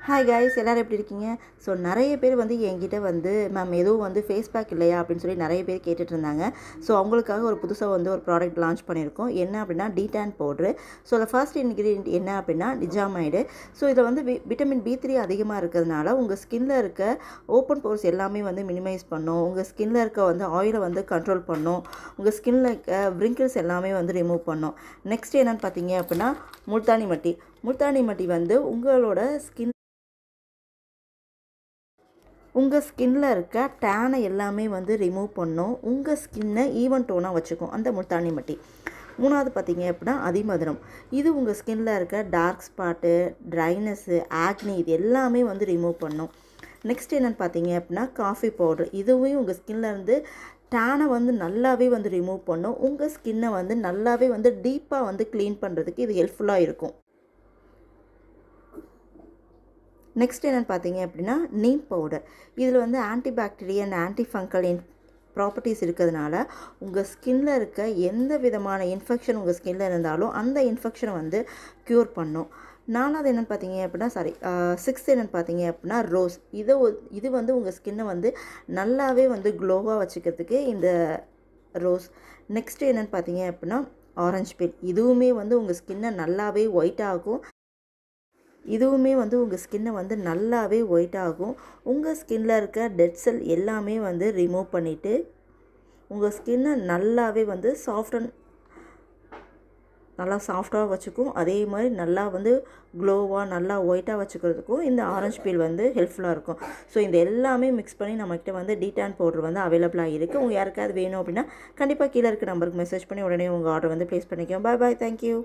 Hi guys, எல்லோரும் எப்படி இருக்கீங்க? ஸோ நிறைய பேர் வந்து என்கிட்ட வந்து மேம் எதுவும் வந்து ஃபேஸ் பேக் இல்லையா அப்படின்னு சொல்லி நிறைய பேர் கேட்டுட்டு இருந்தாங்க. ஸோ அவங்களுக்காக ஒரு புதுசாக வந்து ஒரு ப்ராடக்ட் லான்ச் பண்ணியிருக்கோம். என்ன அப்படின்னா டீடான் பவுட்ரு. ஸோ அதில் ஃபர்ஸ்ட் இன்க்ரீடியன்ட் என்ன அப்படின்னா நிஜாமைடு. ஸோ இதில் வந்து விட்டமின் B3 அதிகமாக இருக்கிறதுனால உங்கள் ஸ்கின்னில் இருக்க ஓப்பன் போர்ஸ் எல்லாமே வந்து மினிமைஸ் பண்ணும். உங்கள் ஸ்கின்னில் இருக்க வந்து ஆயிலை வந்து கண்ட்ரோல் பண்ணும். உங்கள் ஸ்கின்னில் இருக்க வ்ரிங்கிள்ஸ் எல்லாமே வந்து ரிமூவ் பண்ணும். நெக்ஸ்ட் என்னென்னு பார்த்தீங்க அப்படின்னா முல்தானி மட்டி. முல்தானி மட்டி வந்து உங்கள் ஸ்கின்னில் இருக்க டேனை எல்லாமே வந்து ரிமூவ் பண்ணும். உங்கள் ஸ்கின்னை ஈவன் டோனாக வச்சுக்கும் அந்த முல்தானி மட்டி. மூணாவது பார்த்தீங்க அப்படின்னா அதிமதுரம். இது உங்கள் ஸ்கின்னில் இருக்க டார்க் ஸ்பாட்டு, ட்ரைனஸ்ஸு, ஆக்னி இது எல்லாமே வந்து ரிமூவ் பண்ணும். நெக்ஸ்ட் என்னென்னு பார்த்தீங்க அப்படின்னா காஃபி பவுட்ரு. இதுவும் உங்கள் ஸ்கின்னில் இருந்து டேனை வந்து நல்லாவே வந்து ரிமூவ் பண்ணும். உங்கள் ஸ்கின்னை வந்து நல்லாவே வந்து டீப்பாக வந்து க்ளீன் பண்ணுறதுக்கு இது ஹெல்ப்ஃபுல்லாக இருக்கும். நெக்ஸ்ட் என்னென்னு பார்த்தீங்க அப்படின்னா நீம் பவுடர். இதில் வந்து ஆன்டிபாக்டீரியல் அண்ட் ஆன்டிஃபங்கல் ப்ராப்பர்ட்டிஸ் இருக்கிறதுனால உங்கள் ஸ்கின்னில் இருக்க எந்த விதமான இன்ஃபெக்ஷன் உங்கள் ஸ்கின்னில் இருந்தாலும் அந்த இன்ஃபெக்ஷனை வந்து க்யூர் பண்ணும். நாலாவது என்னென்னு பார்த்தீங்க அப்படின்னா சிக்ஸ்த் என்னென்னு பார்த்தீங்க அப்படின்னா ரோஸ். இது வந்து உங்கள் ஸ்கின்னை வந்து நல்லாவே வந்து க்ளோவாக வச்சுக்கிறதுக்கு இந்த ரோஸ். நெக்ஸ்ட்டு என்னென்னு பார்த்தீங்க அப்படின்னா ஆரஞ்சு பீல். இதுவுமே வந்து உங்கள் ஸ்கின்னை நல்லாவே ஒயிட் ஆகும். இதுவுமே வந்து உங்கள் ஸ்கின்னை வந்து நல்லாவே ஒயிட் ஆகும். உங்கள் ஸ்கின்னில் இருக்க டெட் செல் எல்லாமே வந்து ரிமூவ் பண்ணிவிட்டு உங்கள் ஸ்கின்னை நல்லாவே வந்து நல்லா சாஃப்டாக வச்சுக்கும். அதே மாதிரி நல்லா வந்து க்ளோவாக நல்லா ஒயிட்டாக வச்சுக்கிறதுக்கும் இந்த ஆரஞ்சு பீல் வந்து ஹெல்ப்ஃபுல்லாக இருக்கும். ஸோ இந்த எல்லாமே மிக்ஸ் பண்ணி நம்மக்கிட்ட வந்து டீடான் பவுடர் வந்து அவைலபிளாக இருக்குது. உங்கள் யாருக்காவது வேணும் அப்படின்னா கண்டிப்பாக கீழே இருக்க நம்பருக்கு மெசேஜ் பண்ணி உடனே உங்கள் ஆர்டர் வந்து ப்ளேஸ் பண்ணிக்கோங்க. பாய் பாய், தேங்க்யூ.